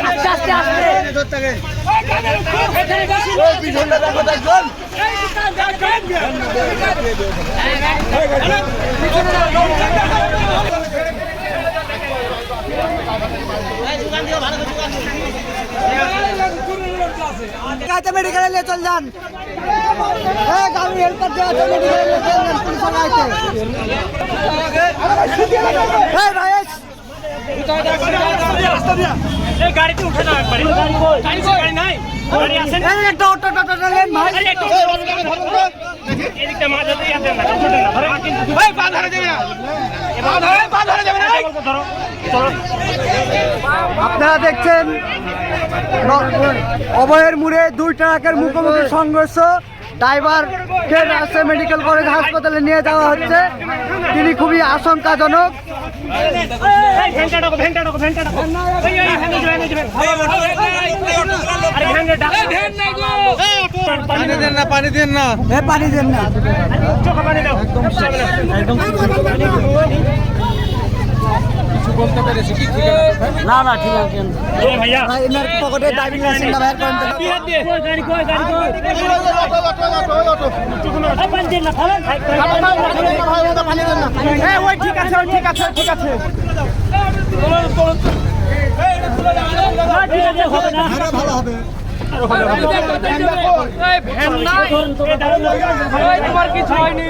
আস্তে আস্তে মেডিকেলে নিয়ে চল যান। গাড়ি হেল্পার দেওয়া আছে, মেডিকেলে নিয়ে চল যান। পুলিশ আছে গাড়িতে উঠে না একবারে। গাড়ি নাই, গাড়ি আছে না। একটা অটো টোটো নেন ভাই। এদিকটা মাঝাতেই আছে না, ছোট না ধরে কিন্তু ভাই পা ধরে যাবে না, পা ধরে যাবে না। ধরো চলো। আপনারা দেখছেন অভয়ের মুড়ে দুই ট্রাকের মুখোমুখি সংঘর্ষ। ড্রাইভারকে রাজশাহী মেডিকেল কলেজ হাসপাতালে নিয়ে যাওয়া হচ্ছে। তিনি খুবই আশঙ্কাজনক। পানি দেন না, পানি দেন না, পানি দেন না, চোখে পানি দাও। না না ঠিক আছে। ভাইয়া এনার পকেটে ড্রাইভিং লাইসেন্স বাইর করেন তো। ঠিক আছে, ঠিক আছে, ঠিক আছে। ভালো হবে। তোমার কিছু হয়নি।